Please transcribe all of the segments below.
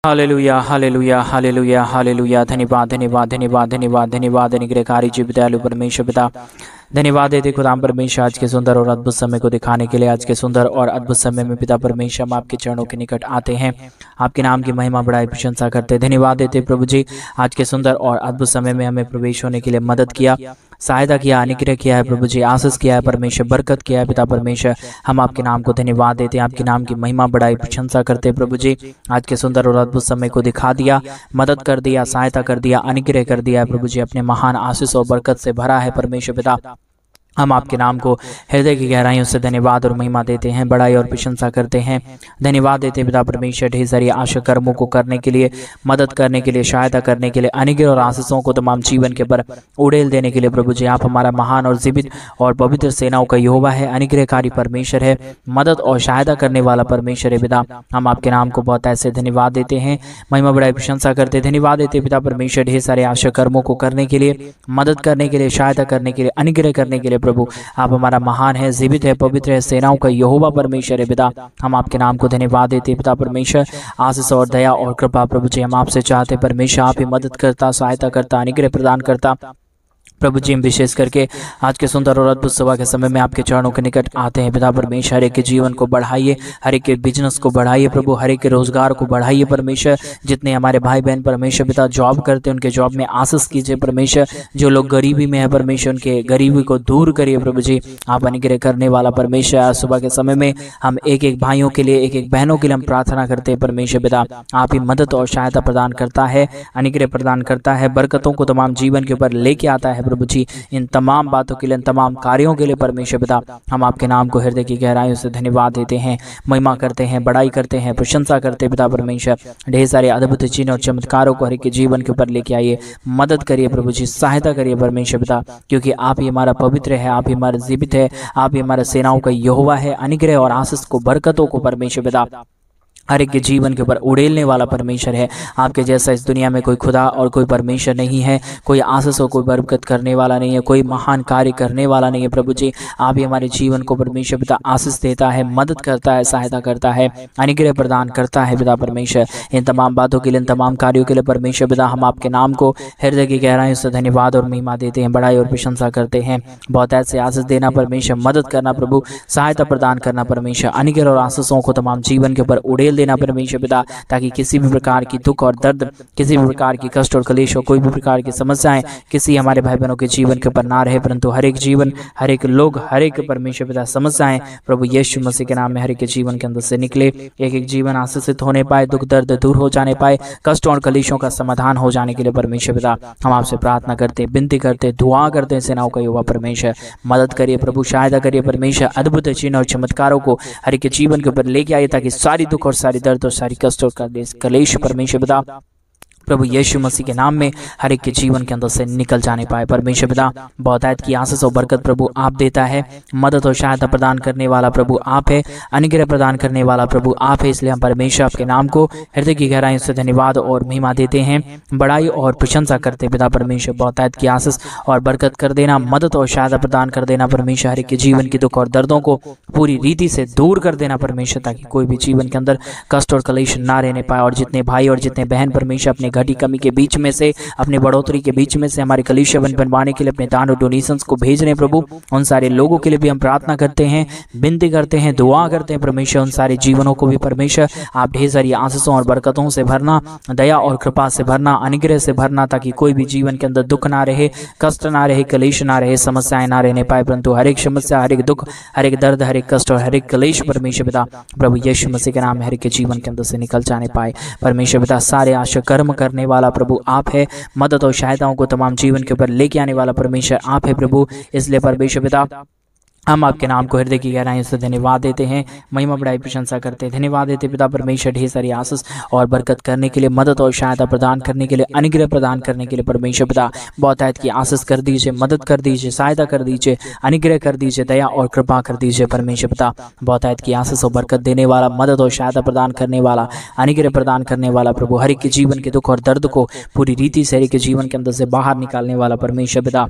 Hallelujah hallelujah hallelujah hallelujah. धन्यवाद धन्यवाद धन्यवाद धन्यवाद धन्यवाद अनुग्रहकारी जी दयालु परमेश्वर पिता, धन्यवाद देते खुदाम परमेश्वर आज के सुंदर और अद्भुत समय को दिखाने के लिए। आज के सुंदर और अद्भुत समय में पिता परमेश्वर हम आपके चरणों के निकट आते हैं, आपके नाम की महिमा बढ़ाई प्रशंसा करते हैं। धन्यवाद देते प्रभु जी, आज के सुंदर और अद्भुत समय में हमें प्रवेश होने के लिए मदद किया, सहायता किया, अनुग्रह किया है प्रभु जी, आशीष किया है परमेश्वर, बरकत किया है पिता परमेश्वर। हम आपके नाम को धन्यवाद देते हैं, आपके नाम की महिमा बढ़ाई प्रशंसा करते हैं प्रभु जी। आज के सुंदर और अद्भुत समय को दिखा दिया, मदद कर दिया, सहायता कर दिया, अनुग्रह कर दिया है प्रभु जी, अपने महान आशीष और बरकत से भरा है परमेश्वर पिता। हम आपके नाम को हृदय की गहराइयों से धन्यवाद और महिमा देते हैं, बड़ाई और प्रशंसा करते हैं। धन्यवाद देते हैं पिता परमेश्वर ढेर सारी आशा कर्मों को करने के लिए, मदद करने के लिए, सहायता करने के लिए, अनुग्रह और आशीषों को तमाम जीवन के पर उड़ेल देने के लिए प्रभु जी। आप हमारा महान और जीवित और पवित्र सेनाओं का यहोवा है, अनुग्रहकारी परमेश्वर है, मदद और सहायता करने वाला परमेश्वर है पिता। हम आपके नाम को बहुत ऐसे धन्यवाद देते हैं, महिमा बड़ाई प्रशंसा करते हैं। धन्यवाद देते हैं पिता परमेश्वर ढेर सारे आशा कर्मों को करने के लिए, मदद करने के लिए, सहायता करने के लिए, अनुग्रह करने के लिए प्रभु। आप हमारा महान है, जीवित है, पवित्र है, सेनाओं का यहोवा परमेश्वर है पिता। हम आपके नाम को धन्यवाद देते हैं पिता परमेश्वर। आशीष और दया और कृपा प्रभु जी हम आपसे चाहते हैं परमेश्वर, आप ही मदद करता, सहायता करता, अनुग्रह प्रदान करता प्रभु जी। हम विशेष करके आज के सुंदर और अद्भुत सभा के समय में आपके चरणों के निकट आते हैं पिता परमेश्वर। हर एक के जीवन को बढ़ाइए, हर एक के बिजनेस को बढ़ाइए प्रभु, हर एक के रोजगार को बढ़ाइए परमेश्वर। जितने हमारे भाई बहन परमेश्वर पिता जॉब करते हैं, उनके जॉब में आशीष कीजिए परमेश्वर। जो लोग गरीबी में है परमेश्वर, उनके गरीबी को दूर करिए प्रभु जी। आप अनुग्रह करने वाला परमेश्वर। आज सुबह के समय में हम एक एक भाइयों के लिए, एक एक बहनों के लिए हम प्रार्थना करते हैं परमेश्वर पिता। आप ही मदद और सहायता प्रदान करता है, अनुग्रह प्रदान करता है, बरकतों को तमाम जीवन के ऊपर लेके आता है प्रभु जी। इन तमाम बातों के लिए, इन तमाम कार्यों के लिए परमेश्वर पिता हम आपके नाम को हृदय की गहराइयों से धन्यवाद देते हैं, महिमा करते हैं, बड़ाई करते हैं, प्रशंसा करते हैं पिता परमेश्वर। ढेर सारे अद्भुत चिन्ह और चमत्कारों को हर एक के जीवन के ऊपर लेके आइए, मदद करिए प्रभु जी, सहायता करिए परमेश्वर पिता, क्योंकि आप ही हमारा पवित्र है, आप ही हमारा जीवित है, आप ही हमारे सेनाओं का यहोवा है, अनुग्रह और आशीष को, बरकतों को परमेश्वर पिता हर एक के जीवन के ऊपर उड़ेलने वाला परमेश्वर है। आपके जैसा इस दुनिया में कोई खुदा और कोई परमेश्वर नहीं है, कोई आशीष और कोई बरकत करने वाला नहीं है, कोई महान कार्य करने वाला नहीं है प्रभु जी। आप ही हमारे जीवन को परमेश्वर पिता आशीष देता है, मदद करता है, सहायता करता है, अनुग्रह प्रदान करता है पिता परमेश्वर। इन तमाम बातों के लिए, इन तमाम कार्यों के लिए परमेश्वर पिता हम आपके नाम को हृदय की गहराइयों से धन्यवाद और महिमा देते हैं, बड़ाई और प्रशंसा करते हैं। बहुत ऐसे आशीष देना परमेश्वर, मदद करना प्रभु, सहायता प्रदान करना परमेश्वर, अनुग्रह और आशीषों को तमाम जीवन के ऊपर उड़ेल देना परमेश्वर पिता, ताकि किसी भी प्रकार की दुख और दर्द, किसी भी प्रकार की कष्ट और कलेश हो, कोई भी प्रकार की समस्याएं किसी हमारे भाई बहनों के जीवन के ऊपर ना रहे, परंतु हर एक जीवन, हर एक लोग, हर एक परमेश्वर पिता समस्याएं प्रभु यीशु मसीह के नाम में हर एक के जीवन के अंदर से निकले। एक एक जीवन आशीषित होने पाए, दुख दर्द दूर हो जाने पाए, कष्ट और कलेशों का समाधान हो जाने के लिए परमेश्वर पिता हम आपसे प्रार्थना करते, विनती करते, दुआ करते हैं। सेनाओं का यहोवा परमेश्वर मदद करिए प्रभु, सहायता करिए परमेश्वर। अद्भुत चिन्ह और चमत्कारों को हर एक के जीवन के ऊपर लेके आइए, ताकि सारी दुख और सारी दर्द और सारी कष्ट और कलेश परमेश्वर पिता प्रभु यीशु मसीह के नाम में हर एक के जीवन के अंदर से निकल जाने पाए परमेश्वर पिता। बहुतायत की आशीष और बरकत प्रभु आप देता है, मदद और सहायता प्रदान करने वाला प्रभु आप है, अनुग्रह प्रदान करने वाला प्रभु आप है। इसलिए हम परमेश्वर आपके नाम को हृदय की गहराइयों से धन्यवाद और महिमा देते हैं, बड़ाई और प्रशंसा करते पिता परमेश्वर। बहुतायत की आशीष और बरकत कर देना, मदद और सहायता प्रदान कर देना परमेश्वर। हर एक के जीवन के दुख और दर्दों को पूरी रीति से दूर कर देना परमेश्वर, ताकि कोई भी जीवन के अंदर कष्ट और कलेश ना रहने पाए। और जितने भाई और जितने बहन परमेश्वर अपने घटी कमी के बीच में से, अपने बढ़ोतरी के बीच में से हमारे कलीसिया बनवाने के लिए अपने दान और डोनेशंस को भेज रहे हैं प्रभु, उन सारे लोगों के लिए भी हम प्रार्थना करते हैं, विनती करते हैं, दुआ करते हैं परमेश्वर। उन सारे जीवनों को भी परमेश्वर आप ढेर सारी आशीषों और बरकतों से भरना, दया और कृपा से भरना, अनुग्रह से भरना, ताकि कोई भी जीवन के अंदर दुख ना रहे, कष्ट ना रहे, कलेश ना रहे, समस्याएं ना रहने पाए, परंतु हर एक समस्या, हर एक दुख, हर एक दर्द, हर एक कष्ट और हर एक कलेश परमेश्वर पिता प्रभु यीशु मसीह के नाम में हर एक के जीवन के अंदर से निकल जाने पाए परमेश्वर पिता। सारे आशा कर्म करने वाला प्रभु आप है, मदद और सहायताओं को तमाम जीवन के ऊपर लेके आने वाला परमेश्वर आप है प्रभु। इसलिए परमेश्वर पिता हम आपके नाम को हृदय की गहराइयों से धन्यवाद देते हैं, महिमा बड़ाई प्रशंसा करते हैं। धन्यवाद देते पिता परमेश्वर ढेर सारी आशीष और बरकत करने के लिए, मदद और सहायता प्रदान करने के लिए, अनुग्रह प्रदान करने के लिए परमेश्वर पिता। बहुतायत की आशीष कर दीजिए, मदद कर दीजिए, सहायता कर दीजिए, अनुग्रह कर दीजिए, दया और कृपा कर दीजिए परमेश्वर पिता। बहुतायत की आशीष और बरकत देने वाला, मदद और सहायता प्रदान करने वाला, अनुग्रह प्रदान करने वाला प्रभु, हर एक के जीवन के दुख और दर्द को पूरी रीति से हर एक के जीवन के अंदर से बाहर निकालने वाला परमेश्वर पिता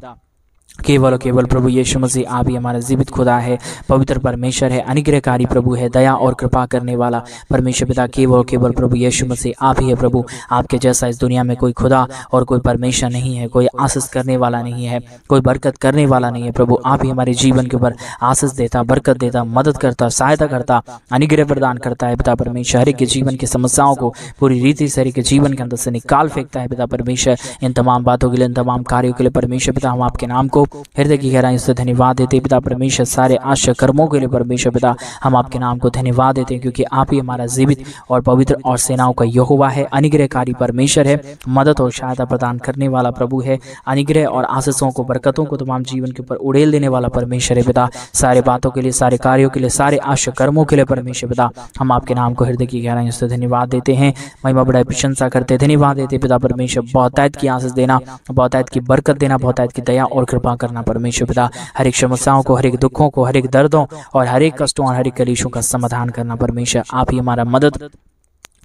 केवल और केवल प्रभु यीशु मसीह आप ही हमारा जीवित खुदा है, पवित्र परमेश्वर है, अनुग्रहकारी प्रभु है, दया और कृपा करने वाला परमेश्वर पिता। केवल और केवल प्रभु यीशु मसीह आप ही है प्रभु। आपके जैसा इस दुनिया में कोई खुदा और कोई परमेश्वर नहीं है, कोई आशीष करने वाला नहीं है, कोई बरकत करने वाला नहीं है प्रभु। आप ही हमारे जीवन के ऊपर आशीष देता, बरकत देता, मदद करता, सहायता करता, अनुग्रह प्रदान करता है पिता परमेश्वर। हर एक के जीवन की समस्याओं को पूरी रीति से हर एक के जीवन के अंदर से निकाल फेंकता है पिता परमेश्वर। इन तमाम बातों के लिए, इन तमाम कार्यों के लिए परमेश्वर पिता हम आपके नाम को हृदय की गहराई से धन्यवाद देते पिता परमेश्वर। सारे आश्चर्य कर्मों के लिए परमेश्वर पिता हम आपके नाम को धन्यवाद देते हैं, क्योंकि आप ही हमारा जीवित और पवित्र और सेनाओं का यहोवा है, अनुग्रहकारी परमेश्वर है, मदद और सहायता प्रदान करने वाला प्रभु है, अनुग्रह और आशीषों को, बरकतों को तमाम जीवन के ऊपर उड़ेल देने वाला परमेश्वर है पिता। सारे बातों के लिए, सारे कार्यों के लिए, सारे आश्चर्य कर्मों के लिए परमेश्वर पिता हम आपके नाम को हृदय की गहराई से धन्यवाद देते हैं, महिमा बढ़ाई प्रशंसा करते, धन्यवाद देते पिता परमेश्वर। बहुतायत की आशीष देना, बहुतायत की बरकत देना, बहुतायत की दया और कृपा करना परमेश्वर पिता। हर एक समस्याओं को, हर एक दुखों को, हर एक दर्दों और हर एक कष्टों और हर एक कलेशों का समाधान करना परमेश्वर। आप ही हमारा मदद,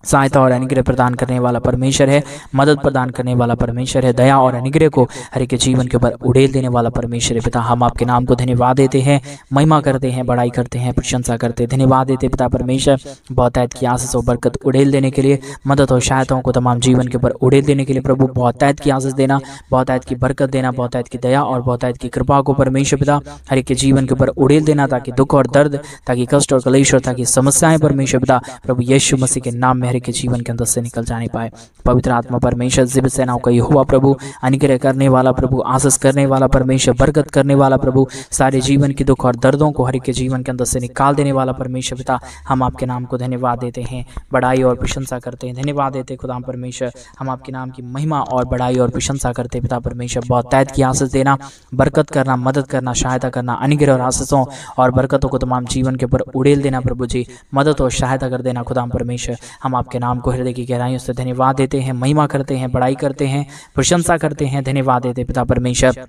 सहायता और अनुग्रह प्रदान करने वाला परमेश्वर है, मदद प्रदान करने वाला परमेश्वर है, दया और अनुग्रह को हर एक के जीवन के ऊपर उड़ेल देने वाला परमेश्वर है पिता। हम आपके नाम को धन्यवाद देते हैं, महिमा करते हैं, बड़ाई करते हैं, प्रशंसा करते हैं, धन्यवाद देते पिता परमेश्वर। बहुतायत की आशीष और बरकत उड़ेल देने के लिए, मदद और सहायताओं को तमाम जीवन के ऊपर उड़ेल देने के लिए प्रभु। बहुतायत की आशीष देना, बहुतायत की बरकत देना, बहुतायत की दया और बहुतायत की कृपा को परमेश्वर पिता हर एक के जीवन के ऊपर उड़ेल देना, ताकि दुख और दर्द, ताकि कष्ट और कलेश और ताकि समस्याएं परमेश्वर पिता प्रभु यीशु मसीह के नाम में हर एक के जीवन के अंदर से निकल जाने पाए। पवित्र आत्मा परमेश्वर, जीवित सेनाओं का यहोवा प्रभु, अनुग्रह करने वाला प्रभु, आशीष करने वाला परमेश्वर, बरकत करने वाला प्रभु, सारे जीवन के दुख और दर्दों को हर एक के जीवन के अंदर से निकाल देने वाला परमेश्वर पिता हम आपके नाम को धन्यवाद देते हैं, बड़ाई और प्रशंसा करते हैं, धन्यवाद देते खुदा परमेश्वर। हम आपके नाम की महिमा और बड़ाई और प्रशंसा करते पिता परमेश्वर। बहुतायत की आशीष देना, बरकत करना, मदद करना, सहायता करना, अनुग्रह और आशीषों और बरकतों को तमाम जीवन के ऊपर उड़ेल देना प्रभु जी, मदद और सहायता कर देना खुदा परमेश्वर। हम आपके नाम को हृदय की गहराइयों से धन्यवाद देते हैं, महिमा करते हैं, बड़ाई करते हैं, प्रशंसा करते हैं, धन्यवाद देते पिता परमेश्वर।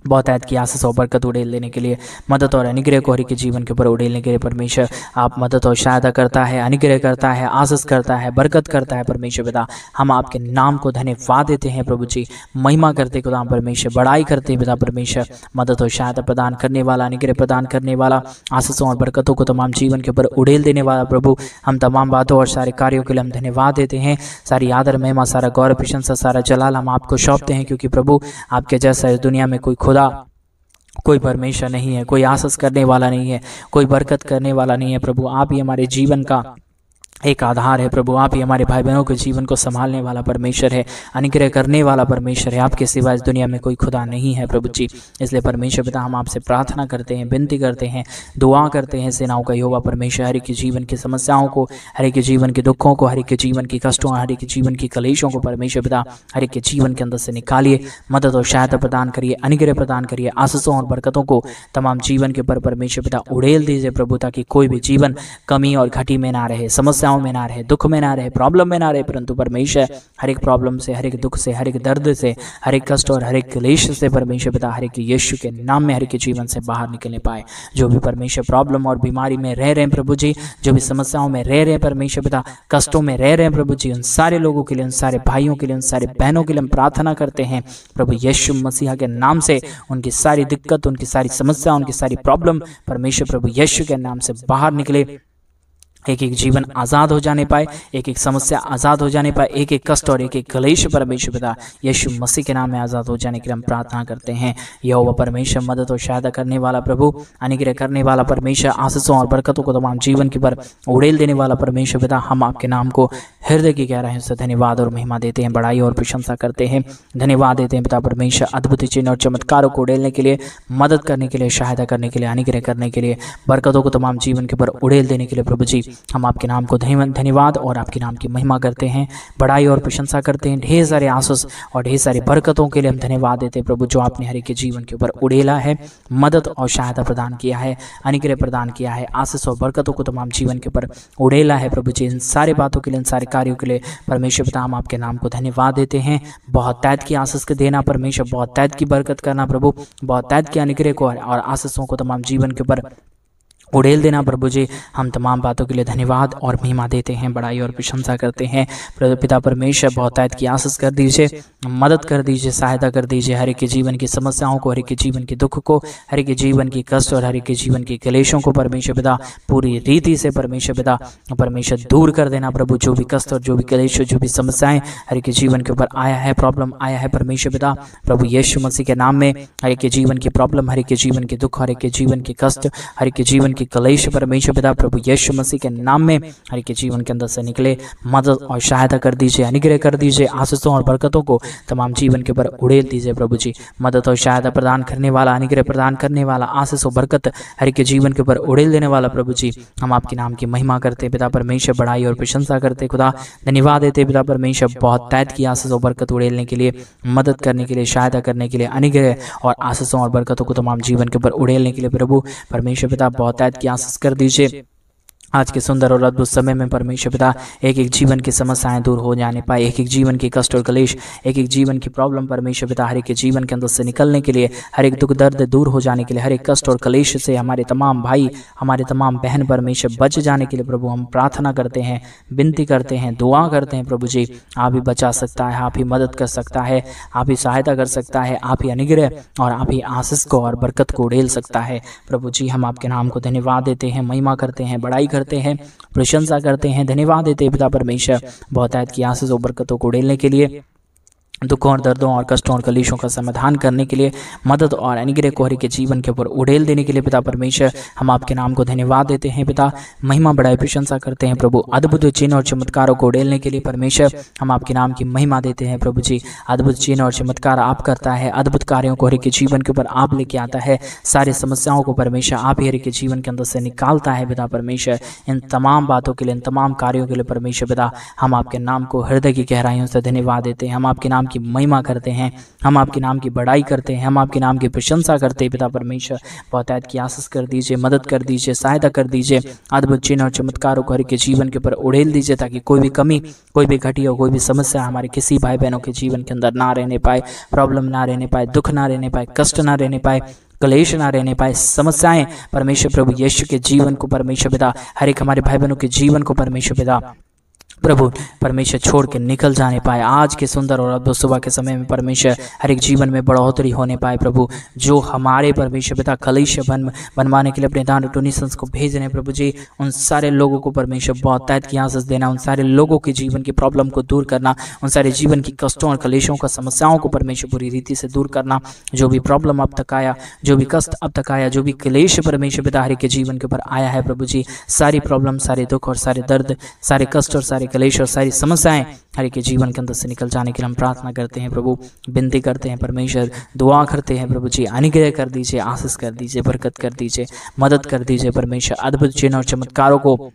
बहुतायत की आशीष और बरकत उड़ेल देने के लिए, मदद और अनुग्रह को हर एक के जीवन के ऊपर उड़ेलने के लिए परमेश्वर आप मदद और सहायता करता है, अनुग्रह करता है, आशीष करता है, बरकत करता है परमेश्वर पिता। हम आपके नाम को धन्यवाद देते हैं प्रभु जी, महिमा करते खुदा परमेश्वर, बड़ाई करते पिता परमेश्वर। मदद और सहायता प्रदान करने वाला, अनुग्रह प्रदान करने वाला, आशीषों और बरकतों को तमाम जीवन के ऊपर उड़ेल देने वाला प्रभु, हम तमाम बातों और सारे कार्यों के लिए हम धन्यवाद देते हैं। सारी आदर, महिमा, सारा गौरव, प्रशंसा, सारा जलाल हम आपको सौंपते हैं, क्योंकि प्रभु आपके जैसा इस दुनिया में कोई खुदा, कोई परमेश्वर नहीं है, कोई आशीष करने वाला नहीं है, कोई बरकत करने वाला नहीं है प्रभु। आप ही हमारे जीवन का एक आधार है प्रभु। आप ही हमारे भाई बहनों के जीवन को संभालने वाला परमेश्वर है, अनुग्रह करने वाला परमेश्वर है। आपके सिवा इस दुनिया में कोई खुदा नहीं है प्रभु जी। इसलिए परमेश्वर पिता हम आपसे प्रार्थना करते हैं, विनती करते हैं, दुआ करते हैं, सेनाओं का यहोवा परमेश्वर हर एक के जीवन की समस्याओं को, हर एक के जीवन के दुखों को, हर एक के जीवन की कष्टों, हर एक के जीवन की कलेशों को परमेश्वर पिता हर एक के जीवन के अंदर से निकालिए, मदद और सहायता प्रदान करिए, अनुग्रह प्रदान करिए, आशीषों और बरकतों को तमाम जीवन के ऊपर परमेश्वर पिता उड़ेल दीजिए प्रभु, ताकि कोई भी जीवन कमी और घटी में ना रहे, समस्याओं में ना रहे, दुख में ना रहे, प्रॉब्लम में ना रहे, परंतु परमेश्वर हर एक प्रॉब्लम से, हर एक दुख से, हर एक दर्द से, हर एक कष्ट और हर एक क्लेश से परमेश्वर पिता हर एक यीशु के नाम में हर एक के जीवन से बाहर निकलने पाए। जो भी परमेश्वर प्रॉब्लम और बीमारी में रह रहे हैं प्रभु जी, जो भी समस्याओं में रह रहे हैं परमेश्वर पिता, कष्टों में रह रहे हैं प्रभु जी, उन सारे लोगों के लिए, उन सारे भाइयों के लिए, उन सारे बहनों के लिए हम प्रार्थना करते हैं प्रभु यीशु मसीह के नाम से। उनकी सारी दिक्कत, उनकी सारी समस्या, उनकी सारी प्रॉब्लम परमेश्वर प्रभु यीशु के नाम से बाहर निकले, एक एक जीवन आज़ाद हो जाने पाए, एक एक समस्या आज़ाद हो जाने पाए, एक एक कष्ट और एक एक क्लेश परमेश्वर पिता यीशु मसीह के नाम में आज़ाद हो जाने के लिए हम प्रार्थना करते हैं। यहोवा परमेश्वर मदद और सहायता करने वाला प्रभु, अनुग्रह करने वाला परमेश्वर, आशीषों और बरकतों को तमाम जीवन के पर उड़ेल देने वाला परमेश्वर पिता हम आपके नाम को हृदय की गहराइयों से धन्यवाद और महिमा देते हैं, बड़ाई और प्रशंसा करते हैं, धन्यवाद देते हैं पिता परमेश्वर। अद्भुत चिन्ह और चमत्कारों को उड़ेलने के लिए, मदद करने के लिए, सहायता करने के लिए, अनुग्रह करने के लिए, बरकतों को तमाम जीवन के पर उड़ेल देने के लिए प्रभु जी हम आपके नाम को धन्यवाद और आपके नाम की महिमा करते हैं, बड़ाई और प्रशंसा करते हैं। ढेर सारे आशीष और ढेर सारी बरकतों के लिए हम धन्यवाद देते हैं प्रभु, जो आपने हर एक के जीवन के ऊपर उड़ेला है, मदद और सहायता प्रदान किया है, अनुग्रह प्रदान किया है, आशीष और बरकतों को तमाम जीवन के ऊपर उड़ेला है प्रभु जी। इन सारे बातों के लिए, इन सारे कार्यों के लिए परमेश्वर पिता हम आपके नाम को धन्यवाद देते हैं। बहुत तायत की आशीष के देना परमेश्वर, बहुत तायत की बरकत करना प्रभु, बहुत तायत के अनुग्रह को और आशीषों को तमाम जीवन के ऊपर उड़ेल देना प्रभु जी। हम तमाम बातों के लिए धन्यवाद और महिमा देते हैं, बड़ाई और प्रशंसा करते हैं। पिता परमेश्वर बहुतायत की आशीष कर दीजिए, मदद कर दीजिए, सहायता कर दीजिए। हर एक के जीवन की समस्याओं को, हर एक के जीवन के दुख को, हर एक के जीवन की कष्ट और हर एक के जीवन के क्लेशों को परमेश्वर पिता पूरी रीति से परमेश्वर पिता परमेश्वर दूर कर देना प्रभु। जो भी कष्ट और जो भी क्लेश, जो भी समस्याएं हर एक के जीवन के ऊपर आया है, प्रॉब्लम आया है परमेश्वर पिता प्रभु यीशु मसीह के नाम में, हर एक के जीवन की प्रॉब्लम, हर एक के जीवन के दुख, हर एक के जीवन के कष्ट, हर एक के जीवन कलेश परमेश्वर पिता प्रभु यीशु मसीह के नाम में हर एक के जीवन के अंदर से निकले। मदद और सहायता कर दीजिए, अनुग्रह कर दीजिए, आशीषों और बरकतों को तमाम जीवन के ऊपर उड़ेल दीजिए प्रभु जी। मदद और सहायता प्रदान करने वाला, अनुग्रह प्रदान करने वाला, आशीष और बरकत हर एक के जीवन के ऊपर उड़ेल देने वाला प्रभु जी, हम आपके नाम की महिमा करते पिता परमेश्वर, बड़ाई और प्रशंसा करते खुदा, धन्यवाद देते पिता परमेश्वर। बहुत तायत की आशीष और बरकत उड़ेलने के लिए, मदद करने के लिए, सहायता करने के लिए, अनुग्रह और आशीषों और बरकतों को तमाम जीवन के ऊपर उड़ेलने के लिए प्रभु परमेश्वर पिता बहुत तायत की आशीष कर दीजिए। आज के सुंदर और अद्भुत समय में परमेश्वर पिता एक एक जीवन की समस्याएं दूर हो जाने पाए, एक एक जीवन की कष्ट और क्लेश, एक एक जीवन की प्रॉब्लम परमेश्वर पिता हर एक के जीवन के अंदर से निकलने के लिए, हर एक दुख दर्द दूर हो जाने के लिए, हर एक कष्ट और क्लेश से हमारे तमाम भाई, हमारे तमाम बहन परमेश्वर बच जाने के लिए प्रभु हम प्रार्थना करते हैं, विनती करते हैं, दुआ करते हैं प्रभु जी। आप ही बचा सकता है, आप ही मदद कर सकता है, आप ही सहायता कर सकता है, आप ही अनुग्रह और आप ही आशीष को और बरकत को उड़ेल सकता है प्रभु जी। हम आपके नाम को धन्यवाद देते हैं, महिमा करते हैं, बड़ाई करते हैं, प्रशंसा करते हैं, धन्यवाद देते हैं पिता परमेश्वर बहुतायत की आशीष और बरकतों को उड़ेलने के लिए, दुखों और दर्दों और कष्टों और कलेशों का समाधान करने के लिए, मदद और अनुग्रह को हर के जीवन के ऊपर उड़ेल देने के लिए पिता परमेश्वर हम आपके नाम को धन्यवाद देते हैं पिता, महिमा बड़ाई प्रशंसा करते हैं प्रभु। अद्भुत चिन्ह और चमत्कारों को उड़ेलने के लिए परमेश्वर हम आपके नाम की महिमा देते हैं प्रभु जी। अद्भुत चिन्ह और चमत्कार आप करता है, अद्भुत कार्यों को हर के जीवन के ऊपर आप लेके आता है, सारी समस्याओं को परमेश्वर आप ही हर के जीवन के अंदर से निकालता है पिता परमेश्वर। इन तमाम बातों के लिए, इन तमाम कार्यों के लिए परमेश्वर पिता हम आपके नाम को हृदय की गहराइयों से धन्यवाद देते हैं, हम आपके नाम की महिमा करते हैं, हम आपके नाम की बड़ाई करते हैं, हम आपके नाम की प्रशंसा करते हैं पिता परमेश्वर। बहुतायत की आशीष कर दीजिए, मदद कर दीजिए, सहायता कर दीजिए, अद्भुत चिन्ह और चमत्कारों को हर के जीवन के ऊपर उड़ेल दीजिए, ताकि कोई भी कमी, कोई भी घटी हो, कोई भी समस्या हमारे किसी भाई बहनों के जीवन के अंदर ना रहने पाए, प्रॉब्लम ना रहने पाए, दुख ना रहने पाए, कष्ट ना रहने पाए, क्लेश ना रहने पाए, समस्याएं परमेश्वर प्रभु यीशु के जीवन को परमेश्वर पिता हर एक हमारे भाई बहनों के जीवन को परमेश्वर पिता प्रभु परमेश्वर छोड़ के निकल जाने पाए। आज के सुंदर और अद्भुत सुबह के समय में परमेश्वर हर एक जीवन में बढ़ोतरी होने पाए प्रभु। जो हमारे परमेश्वर पिता कलेश बनवाने के लिए अपने दान डोनेशंस को भेज रहे हैं प्रभु जी, उन सारे लोगों को परमेश्वर बहुत तायत की आशीष देना, उन सारे लोगों के जीवन की प्रॉब्लम को दूर करना, उन सारे जीवन की कष्टों और कलेशों का समस्याओं को परमेश्वर पूरी रीति से दूर करना। जो भी प्रॉब्लम अब तक आया, जो भी कष्ट अब तक आया, जो भी क्लेश परमेश्वर पिता हर एक के जीवन के ऊपर आया है प्रभु जी, सारी प्रॉब्लम, सारे दुख और सारे दर्द, सारे कष्ट और सारे क्लेश और सारी समस्याएं हर एक के जीवन के अंदर से निकल जाने के लिए हम प्रार्थना करते हैं प्रभु, विनती करते हैं परमेश्वर, दुआ करते हैं प्रभु जी। अनुग्रह कर दीजिए, आशीष कर दीजिए, बरकत कर दीजिए, मदद कर दीजिए परमेश्वर। अद्भुत चिन्ह और चमत्कारों को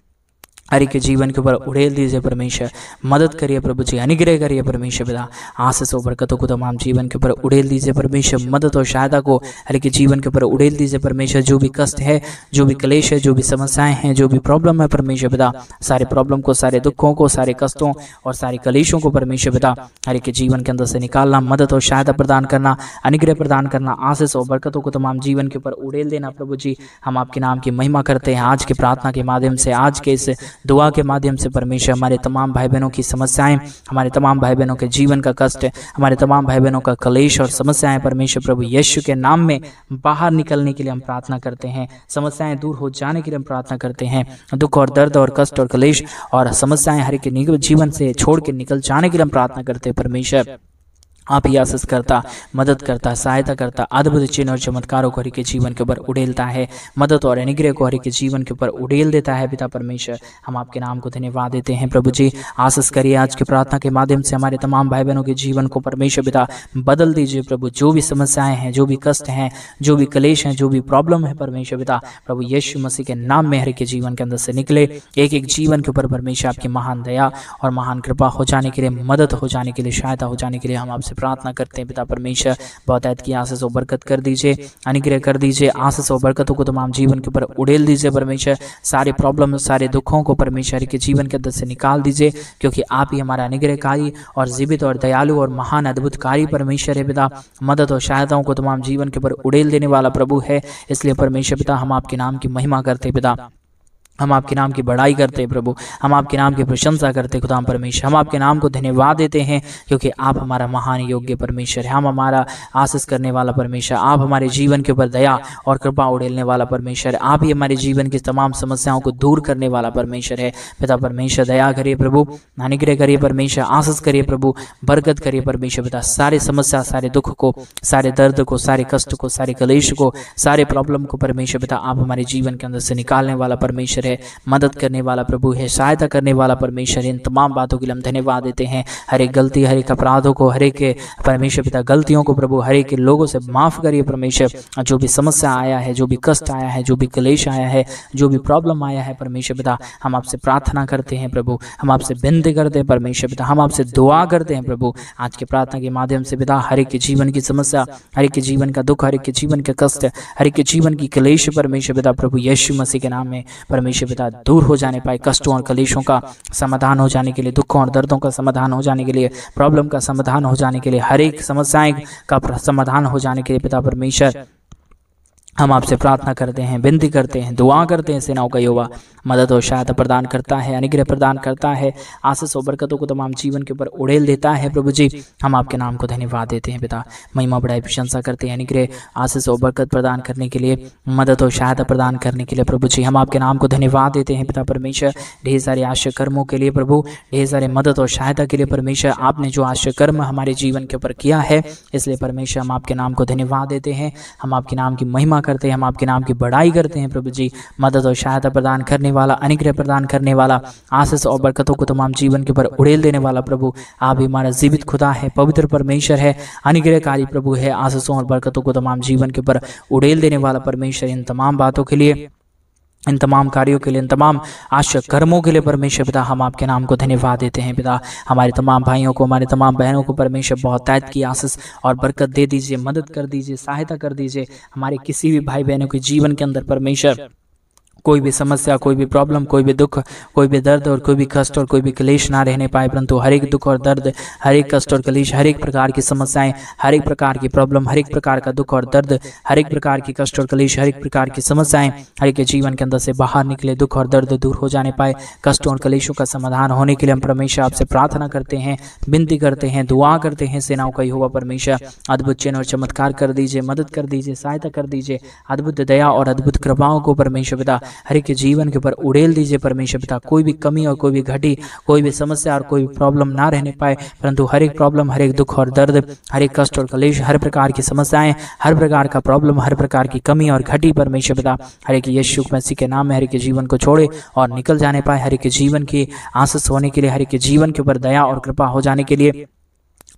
हर एक के जीवन के ऊपर उड़ेल दीजिए परमेश्वर, मदद करिए प्रभु जी, अनुग्रह करिए परमेश्वर पिता, आशीष और बरकतों को तमाम जीवन के ऊपर उड़ेल दीजिए परमेश्वर, मदद और सहायता को हर एक के जीवन के ऊपर उड़ेल दीजिए परमेश्वर। जो भी कष्ट है, जो भी क्लेश है, जो भी समस्याएं हैं, जो भी प्रॉब्लम है परमेश्वर पिता, सारे प्रॉब्लम को, सारे दुखों को, सारे कष्टों और सारे क्लेशों को परमेश्वर पिता हर एक के जीवन के अंदर से निकालना, मदद और सहायता प्रदान करना, अनुग्रह प्रदान करना, आशीष और बरकतों को तमाम जीवन के ऊपर उड़ेल देना प्रभु जी। हम आपके नाम की महिमा करते हैं। आज के प्रार्थना के माध्यम से, आज के इस दुआ के माध्यम से परमेश्वर हमारे तमाम भाई बहनों की समस्याएं, हमारे तमाम भाई बहनों के जीवन का कष्ट, हमारे तमाम भाई बहनों का क्लेश और समस्याएं परमेश्वर प्रभु यीशु के नाम में बाहर निकलने के लिए हम प्रार्थना करते हैं, समस्याएं दूर हो जाने के लिए हम प्रार्थना करते हैं। दुख और दर्द और कष्ट और क्लेश और समस्याएं हर एक के जीवन से छोड़ के निकल जाने के लिए हम प्रार्थना करते हैं परमेश्वर। आप ही आशीष करता, मदद करता, सहायता करता, अद्भुत चिन्ह और चमत्कारों को हर के जीवन के ऊपर उड़ेलता है, मदद और अनुग्रह को हर के जीवन के ऊपर उड़ेल देता है पिता परमेश्वर। हम आपके नाम को धन्यवाद देते हैं प्रभु जी। आशीष करिए आज के प्रार्थना के माध्यम से हमारे तमाम भाई बहनों के जीवन को परमेश्वर पिता बदल दीजिए प्रभु। जो भी समस्याएं हैं, जो भी कष्ट हैं, जो भी क्लेश हैं, जो भी प्रॉब्लम है परमेश्वर पिता प्रभु यीशु मसीह के नाम में हर के जीवन के अंदर से निकले। एक एक जीवन के ऊपर परमेश्वर आपकी महान दया और महान कृपा हो जाने के लिए, मदद हो जाने के लिए, सहायता हो जाने के लिए हम आपसे प्रार्थना करते हैं पिता परमेश्वर। बहुत ऐत की आशीष और बरकत कर दीजिए, अनुग्रह कर दीजिए, आशीष और बरकतों को तमाम जीवन के ऊपर उड़ेल दीजिए परमेश्वर। सारे प्रॉब्लम, सारे दुखों को परमेश्वर के जीवन के अंदर से निकाल दीजिए, क्योंकि आप ही हमारा अनुग्रहकारी और जीवित और दयालु और महान अद्भुतकारी परमेश्वर है पिता। मदद और सहायताओं को तमाम जीवन के ऊपर उड़ेल देने वाला प्रभु है। इसलिए परमेश्वर पिता हम आपके नाम की महिमा करते पिता, हम आपके नाम की बड़ाई करते हैं प्रभु, हम आपके नाम की प्रशंसा करते हैं खुदा परमेश्वर। हम आपके नाम को धन्यवाद देते हैं, क्योंकि आप हमारा महान योग्य परमेश्वर है। हम हमारा आशीष करने वाला परमेश्वर, आप हमारे जीवन के ऊपर दया और कृपा उड़ेलने वाला परमेश्वर, आप ही हमारे जीवन की तमाम समस्याओं को दूर करने वाला परमेश्वर है पिता परमेश्वर। दया करिए प्रभु, अनुग्रह करिए परमेश्वर, आशीष करिए प्रभु, बरकत करिए परमेश्वर पिता। सारे समस्या, सारे दुख को, सारे दर्द को, सारे कष्ट को, सारे कलेश को, सारे प्रॉब्लम को परमेश्वर पिता आप हमारे जीवन के अंदर से निकालने वाला परमेश्वर, मदद करने वाला प्रभु है, सहायता करने वाला परमेश्वर। इन तमाम बातों के लिए हम धन्यवाद देते हैं। हर एक गलती, हर एक अपराधों को, हर एक के परमेश्वर पिता गलतियों को प्रभु हर एक के लोगों से माफ करिए परमेश्वर। जो भी समस्या आया है, जो भी कष्ट आया है, जो भी क्लेश आया है, जो भी प्रॉब्लम आया है परमेश्वर पिता, हम आपसे प्रार्थना करते हैं प्रभु, हम आपसे विनती करते हैं परमेश्वर पिता, हम आपसे दुआ करते हैं प्रभु। आज के प्रार्थना के माध्यम से पिता हर एक के जीवन की समस्या, हर एक के जीवन का दुख, हर एक के जीवन के कष्ट, हर एक के जीवन की क्लेश परमेश्वर पिता प्रभु यीशु मसीह के नाम में परमेश्वर पिता दूर हो जाने पाए। कष्टों और कलेशों का समाधान हो जाने के लिए, दुखों और दर्दों का समाधान हो जाने के लिए, प्रॉब्लम का समाधान हो जाने के लिए, हर एक समस्याएं का समाधान हो जाने के लिए पिता परमेश्वर हम आपसे प्रार्थना करते हैं, विनती करते हैं, दुआ करते हैं। सेनाओं का यहोवा मदद और सहायता प्रदान करता है, अनुग्रह प्रदान करता है, आशीष और बरकतों को तमाम जीवन के ऊपर उड़ेल देता है प्रभु जी। हम आपके नाम को धन्यवाद देते हैं पिता, महिमा बढ़ाई प्रशंसा करते हैं। अनुग्रह, आशीष और बरकत प्रदान करने के लिए, मदद और सहायता प्रदान करने के लिए प्रभु जी हम आपके नाम को धन्यवाद देते हैं पिता परमेश्वर। ढेर सारे आश्चर्य कर्मों के लिए प्रभु, ढेर सारे मदद और सहायता के लिए परमेश्वर, आपने जो आश्चर्य कर्म हमारे जीवन के ऊपर किया है, इसलिए परमेश्वर हम आपके नाम को धन्यवाद देते हैं। हम आपके नाम की महिमा करते हैं, हम आपके नाम की बड़ाई करते हैं प्रभु जी। मदद और सहायता प्रदान करने वाला, अनुग्रह प्रदान करने वाला, आशीष और बरकतों को तमाम जीवन के ऊपर उड़ेल देने वाला प्रभु, आप ही हमारा जीवित खुदा है, पवित्र परमेश्वर है, अनुग्रहकारी प्रभु है, आशीषों और बरकतों को तमाम जीवन के ऊपर उड़ेल देने वाला परमेश्वर। इन तमाम बातों के लिए, इन तमाम कार्यों के लिए, इन तमाम आश्चर्य कर्मों के लिए परमेश्वर पिता हम आपके नाम को धन्यवाद देते हैं पिता। हमारे तमाम भाइयों को, हमारे तमाम बहनों को परमेश्वर बहुत तायत की आशीष और बरकत दे दीजिए, मदद कर दीजिए, सहायता कर दीजिए। हमारे किसी भी भाई बहनों के जीवन के अंदर परमेश्वर कोई भी समस्या, कोई भी प्रॉब्लम, कोई भी दुख, कोई भी दर्द और कोई भी कष्ट और कोई भी क्लेश ना रहने पाए, परंतु हर एक दुख और दर्द, हर एक कष्ट और क्लेश, हर एक प्रकार की समस्याएं, हर एक प्रकार की प्रॉब्लम, हर एक प्रकार का दुख और दर्द, हर एक प्रकार की कष्ट और क्लेश, हर एक प्रकार की समस्याएं हर एक के जीवन के अंदर से बाहर निकले, दुख और दर्द दूर हो जाने पाए। कष्टों और क्लेशों का समाधान होने के लिए हम परमेश्वर आपसे प्रार्थना करते हैं, विनती करते हैं, दुआ करते हैं। सेनाओं का यहोवा परमेश्वर अद्भुत चिन्ह और चमत्कार कर दीजिए, मदद कर दीजिए, सहायता कर दीजिए। अद्भुत दया और अद्भुत कृपाओं को परमेश्वर पिता हर एक के जीवन के ऊपर उड़ेल दीजिए परमेश्वर पिता। कोई भी कमी और कोई भी घटी, कोई भी समस्या और कोई भी प्रॉब्लम ना रहने पाए, परंतु हर एक प्रॉब्लम, हर एक दुख और दर्द, हर एक कष्ट और क्लेश, हर प्रकार की समस्याएं, हर प्रकार का प्रॉब्लम, हर प्रकार की कमी और घटी परमेश्वर पिता हर एक यीशु मसीह के नाम में हर एक के जीवन को छोड़े और निकल जाने पाए। हर एक के जीवन की आशीष होने के लिए, हर एक के जीवन के ऊपर दया और कृपा हो जाने के लिए,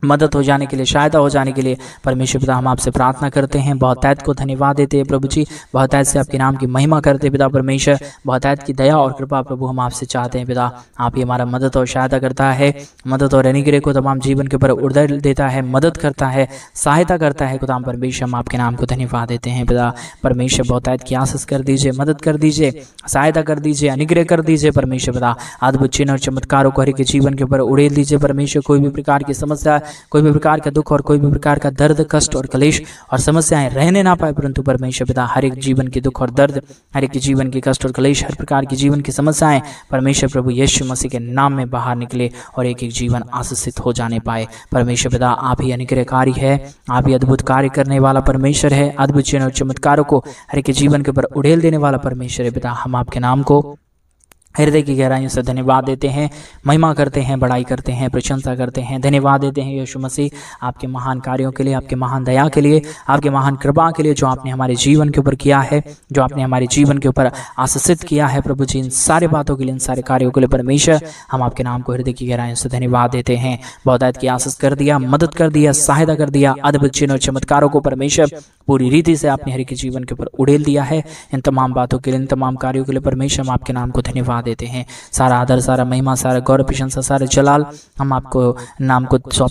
मदद हो जाने के लिए, सहायता हो जाने के लिए परमेश्वर पिता हम आपसे प्रार्थना करते हैं। बहुत ऐत को धन्यवाद देते हैं प्रभु जी, बहुत ऐत से आपके नाम की महिमा करते हैं पिता परमेश्वर। बहुत ऐत की दया और कृपा प्रभु हम आपसे चाहते हैं पिता। आप ही हमारा मदद और सहायता करता है, मदद और अनुग्रह को तमाम जीवन के ऊपर उड़ेल देता है, मदद करता है, सहायता करता है खुदा परमेश्वर। हम आपके नाम को धन्यवाद देते हैं पिता परमेश्वर। बहुत ऐत की आशीष कर दीजिए, मदद कर दीजिए, सहायता कर दीजिए, अनुग्रह कर दीजिए परमेश्वर पिता। अद्भुत चिन्ह और चमत्कारों को हर एक के जीवन के ऊपर उड़ेल दीजिए परमेश्वर। कोई भी प्रकार की समस्या, कोई भी प्रकार का दुख और कोई भी प्रकार का दर्द, कष्ट और क्लेश और समस्याएं रहने ना पाए, परंतु परमेश्वर पिता हर एक जीवन के दुख और दर्द, हर एक जीवन के कष्ट और क्लेश, हर प्रकार की जीवन की समस्याएं परमेश्वर प्रभु यीशु मसीह के नाम में बाहर निकले और एक एक जीवन आशीषित हो जाने पाए। परमेश्वर पिता आप ही अनुग्रहकारी है, आप ही अद्भुत कार्य करने वाला परमेश्वर है। अद्भुत चिन्ह और चमत्कारों को हर एक जीवन के ऊपर उड़ेल देने वाला परमेश्वर है पिता। हम आपके नाम को हृदय की गहराइयों से धन्यवाद देते हैं, महिमा करते हैं, बड़ाई करते हैं, प्रशंसा करते हैं, धन्यवाद देते हैं यीशु मसीह आपके महान कार्यों के लिए, आपके महान दया के लिए, आपके महान कृपा के लिए, जो आपने हमारे जीवन के ऊपर किया है, जो आपने हमारे जीवन के ऊपर आशीषित किया है प्रभु जी। इन सारे बातों के लिए, इन सारे कार्यों के लिए परमेश्वर हम आपके नाम को हृदय की गहराइयों से धन्यवाद देते हैं। बहुतायत की आशीष कर दिया, मदद कर दिया, सहायता कर दिया, अद्भुत चिन्ह और चमत्कारों को परमेश्वर पूरी रीति से आपने हर एक जीवन के ऊपर उड़ेल दिया है। इन तमाम बातों के लिए, इन तमाम कार्यों के लिए परमेश्वर हम आपके नाम को धन्यवाद देते हैं। सारा आदर, सारा महिमा, सारा गौरव, प्रशंसा, सारे जलाल हम आपको नाम को सौंप